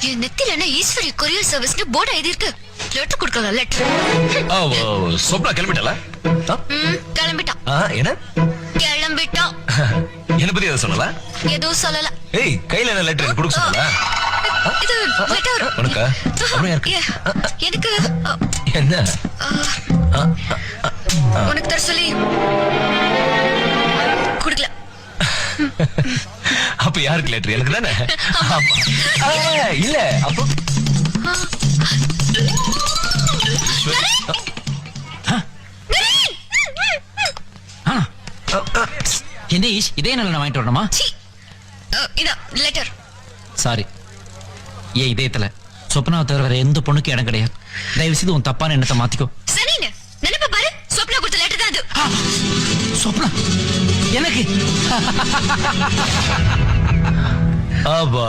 என் நெத்தில என்ன Eswari courier சர்வீஸ்னு board எழுதி இருக்கு. லெட்டர் கொடுக்கலாம் லெட்டர். சொப்னா கிளம்பிட்டல கிளம்பிட்டான். என்ன கிளம்பிட்டான். என்ன பத்தி எதை சொல்லல? எதுவும் சொல்லல. ஏய் கையில என்ன லெட்டர் கொடுக்க சொல்லல? இது லெட்டர் உனக்கா? அப்புறம் யாருக்கு? எனக்கு என்ன உனக்கு தர சொல்லி குடுக்கல. அப்ப யாருக்கு லெட்டர்? எனக்கு தானே. இல்ல அப்போ என்ன ஈஷ் இதே நல்ல வாங்கிட்டு வரணுமா? லெட்டர். சாரி, ஏன் இதயத்துல சொப்னாவை தவிர வேற எந்த பொண்ணுக்கு இடம் கிடையாது. தயவு செய்து உன் தப்பான எண்ணத்தை மாத்திக்கோ. சரிங்க, நினைப்ப பாரு. சொப்னா கொடுத்த லெட்டர் தான் அது. சொப்னா எனக்கு ஆபா